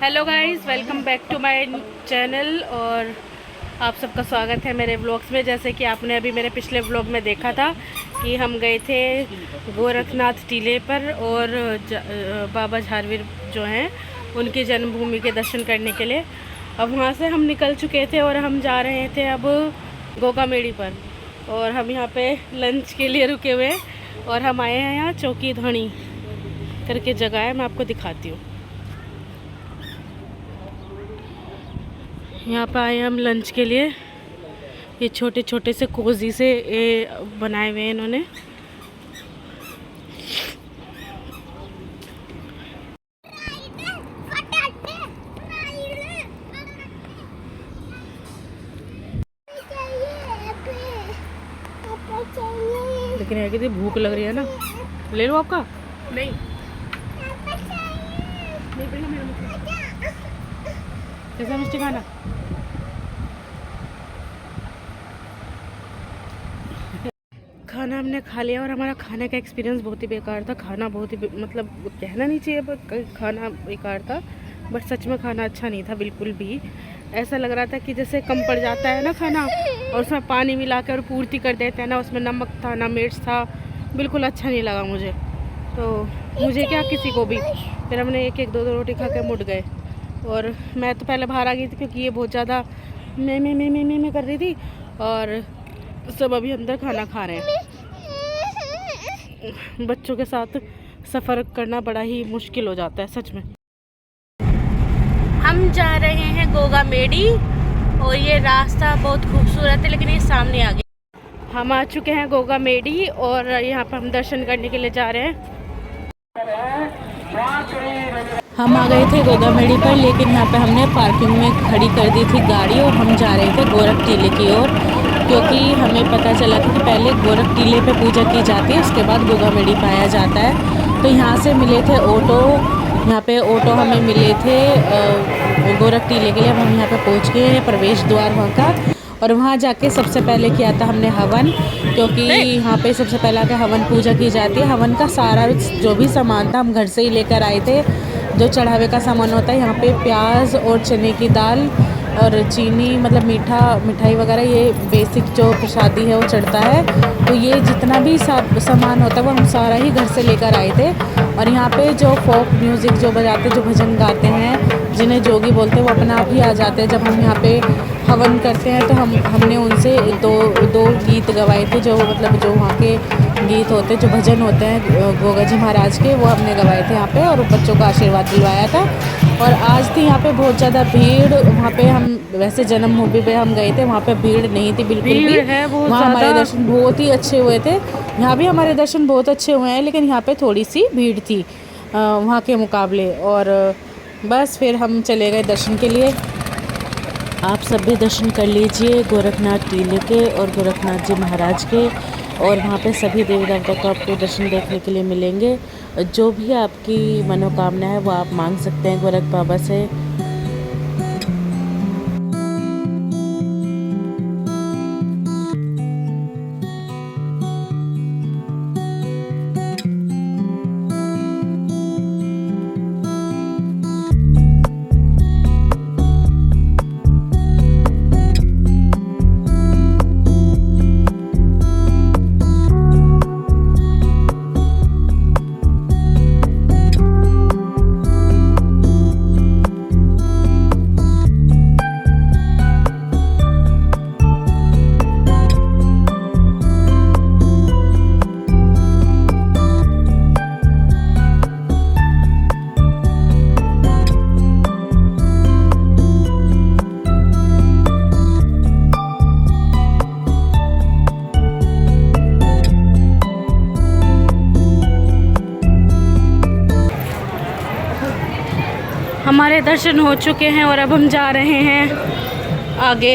Hello guys, welcome back to my channel. और आप सबका स्वागत है मेरे व्लॉग्स में। जैसे कि आपने अभी मेरे पिछले व्लॉग में देखा था कि हम गए थे गोरखनाथ टीले पर और बाबा झारवीर जो हैं उनकी जन्मभूमि के दर्शन करने के लिए। अब वहाँ से हम निकल चुके थे और हम जा रहे थे अब गोगा मेड़ी पर। और हम यहाँ पे लंच के लिए रुके हुए हैं और हम आए हैं यहाँ चौकी धणी करके जगह है, मैं आपको दिखाती हूँ। यहाँ पर आए हम लंच के लिए। ये छोटे छोटे से कोजी से बनाए हुए हैं इन्होंने। लेकिन है कि भूख लग रही है ना, ले लो आपका। नहीं कैसा मिष्टी खाना। खाना हमने खा लिया और हमारा खाने का एक्सपीरियंस बहुत ही बेकार था। खाना बहुत ही मतलब कहना नहीं चाहिए पर खाना बेकार था, बट सच में खाना अच्छा नहीं था बिल्कुल भी। ऐसा लग रहा था कि जैसे कम पड़ जाता है ना खाना और उसमें पानी मिला कर पूर्ति कर देते हैं ना, उसमें नमक था ना मिर्च था, बिल्कुल अच्छा नहीं लगा मुझे। तो मुझे क्या किसी को भी, फिर हमने एक एक दो दो रोटी खा के मुड़ गए। और मैं तो पहले बाहर आ गई थी क्योंकि ये बहुत ज़्यादा मैं कर रही थी और सब अभी अंदर खाना खा रहे हैं। बच्चों के साथ सफ़र करना बड़ा ही मुश्किल हो जाता है सच में। हम जा रहे हैं गोगा मेड़ी और ये रास्ता बहुत खूबसूरत है, लेकिन ये सामने आ गया। हम आ चुके हैं गोगा मेड़ी और यहाँ पर हम दर्शन करने के लिए जा रहे हैं। हम आ गए थे गोगा मेड़ी पर, लेकिन यहाँ पे हमने पार्किंग में खड़ी कर दी थी गाड़ी और हम जा रहे थे गोरख टीले की ओर, क्योंकि हमें पता चला था कि पहले गोरख टीले पे पूजा की जाती है, उसके बाद गोगा मेड़ी पाया जाता है। तो यहाँ से मिले थे ऑटो, यहाँ पे ऑटो हमें मिले थे गोरख टीले के लिए। अब हम यहाँ पे पहुँच गए हैं प्रवेश द्वार वहाँ का, और वहाँ जाके सबसे पहले किया था हमने हवन, क्योंकि यहाँ पे सबसे पहले आके हवन पूजा की जाती है। हवन का सारा जो भी सामान था हम घर से ही लेकर आए थे। जो चढ़ावे का सामान होता है यहाँ पे प्याज और चने की दाल और चीनी, मतलब मिठाई वगैरह, ये बेसिक जो प्रसादी है वो चढ़ता है। तो ये जितना भी सामान होता है वो हम सारा ही घर से लेकर आए थे। और यहाँ पे जो फोक म्यूज़िक जो बजाते, जो भजन गाते हैं, जिन्हें जोगी बोलते हैं, वो अपने आप ही आ जाते हैं। जब हम यहाँ पे हवन करते हैं तो हमने उनसे दो गीत गवाए थे, जो मतलब जो वहाँ के गीत होते हैं, जो भजन होते हैं गोगा जी महाराज के, वो हमने गवाए थे यहाँ पे और बच्चों का आशीर्वाद दिलवाया था। और आज थी यहाँ पे बहुत ज़्यादा भीड़। वहाँ पे हम वैसे जन्मभूमि पे हम गए थे, वहाँ पे भीड़ नहीं थी बिल्कुल भी। वहाँ हमारे दर्शन बहुत ही अच्छे हुए थे। यहाँ भी हमारे दर्शन बहुत अच्छे हुए हैं, लेकिन यहाँ पे थोड़ी सी भीड़ थी वहाँ के मुकाबले। और बस फिर हम चले गए दर्शन के लिए। आप सब भी दर्शन कर लीजिए गोरखनाथ टीले के और गोरखनाथ जी महाराज के। और वहाँ पे सभी देवी देवता को आपको दर्शन देखने के लिए मिलेंगे। जो भी आपकी मनोकामना है वो आप मांग सकते हैं गोरख बाबा से। हमारे दर्शन हो चुके हैं और अब हम जा रहे हैं आगे।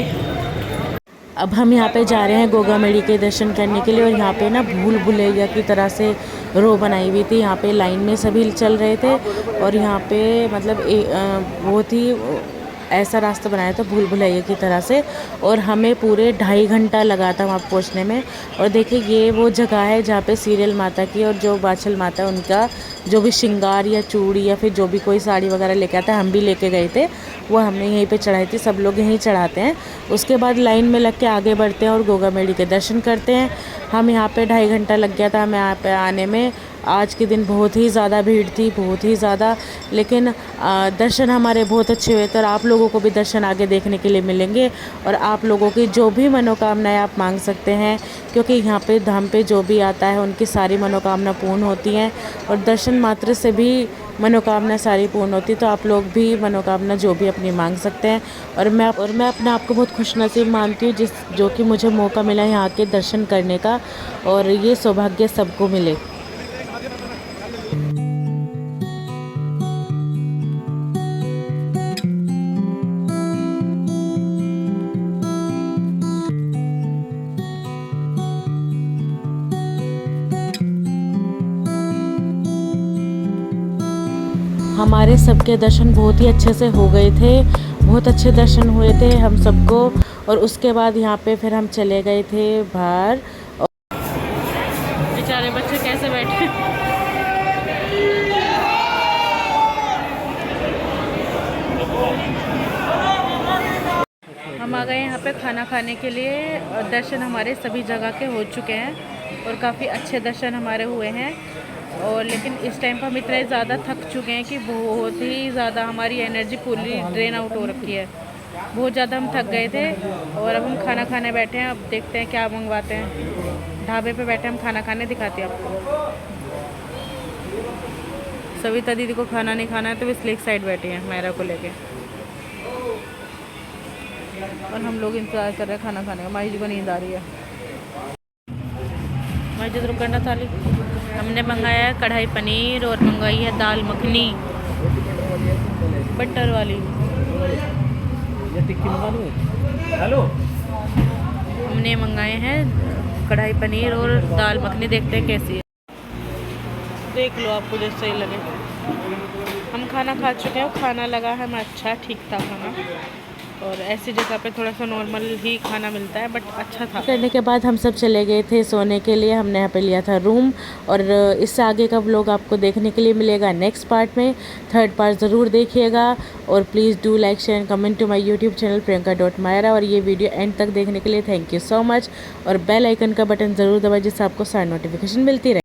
अब हम यहाँ पे जा रहे हैं गोगा मेड़ी के दर्शन करने के लिए। और यहाँ पे ना भूल भुलैया की तरह से रो बनाई हुई थी, यहाँ पे लाइन में सभी चल रहे थे। और यहाँ पे मतलब बहुत ही ऐसा रास्ता बनाया था भूल भुलैया की तरह से, और हमें पूरे 2.5 घंटा लगा था वहाँ पहुँचने में। और देखिए ये वो जगह है जहाँ पे सीरियल माता की और जो बाछल माता है उनका जो भी श्रृंगार या चूड़ी या फिर जो भी कोई साड़ी वगैरह लेके आता है, हम भी लेके गए थे, वो हमने यहीं पे चढ़ाई थी। सब लोग यहीं चढ़ाते हैं। उसके बाद लाइन में लग के आगे बढ़ते हैं और गोगा मेडी के दर्शन करते हैं। हम यहाँ पे 2.5 घंटा लग गया था हमें यहाँ पे आने में। आज के दिन बहुत ही ज़्यादा भीड़ थी, बहुत ही ज़्यादा, लेकिन दर्शन हमारे बहुत अच्छे हुए थे। और आप लोगों को भी दर्शन आगे देखने के लिए मिलेंगे, और आप लोगों की जो भी मनोकामनाएं आप मांग सकते हैं, क्योंकि यहाँ पे धाम पे जो भी आता है उनकी सारी मनोकामना पूर्ण होती हैं, और दर्शन मात्र से भी मनोकामना सारी पूर्ण होती। तो आप लोग भी मनोकामना जो भी अपनी मांग सकते हैं। और मैं अपने आप को बहुत खुशनसीब मानती हूँ जो कि मुझे मौका मिला यहाँ के दर्शन करने का, और ये सौभाग्य सबको मिले। हमारे सबके दर्शन बहुत ही अच्छे से हो गए थे, बहुत अच्छे दर्शन हुए थे हम सबको। और उसके बाद यहाँ पे फिर हम चले गए थे बाहर। बेचारे बच्चे कैसे बैठे। हम आ गए यहाँ पे खाना खाने के लिए, और दर्शन हमारे सभी जगह के हो चुके हैं और काफ़ी अच्छे दर्शन हमारे हुए हैं। और लेकिन इस टाइम पर हम इतने ज़्यादा थक चुके हैं कि बहुत ही ज़्यादा हमारी एनर्जी पूरी ड्रेन आउट हो रखी है। बहुत ज़्यादा हम थक गए थे, और अब हम खाना खाने बैठे हैं। अब देखते हैं क्या मंगवाते हैं। ढाबे पे बैठे हम खाना खाने, दिखाते हैं आपको। सविता दीदी को खाना नहीं खाना है तो इसलिए एक साइड बैठी हैं मेरा को लेके, और हम लोग इंतज़ार कर रहे हैं खाना खाने का। माई जी को नींद आ रही है। माई जी रुकना थाली। हमने मंगाया है कढ़ाई पनीर, और मंगाई है दाल मखनी बटर वाली। हेलो, हमने मंगाए हैं कढ़ाई पनीर और दाल मखनी, देखते हैं कैसी है। देख लो आपको जैसे सही लगे। हम खाना खा चुके हैं, खाना लगा है हमें अच्छा, ठीक था खाना। और ऐसी जगह पे थोड़ा सा नॉर्मल ही खाना मिलता है, बट अच्छा था। करने के बाद हम सब चले गए थे सोने के लिए। हमने यहाँ पे लिया था रूम, और इससे आगे का व्लॉग आपको देखने के लिए मिलेगा नेक्स्ट पार्ट में। 3rd पार्ट ज़रूर देखिएगा, और please do like share comment to my YouTube channel priyanka.myra। और ये वीडियो एंड तक देखने के लिए थैंक यू सो मच। और बेल आइकन का बटन ज़रूर दबाइए जिससे आपको सारी नोटिफिकेशन मिलती रहे।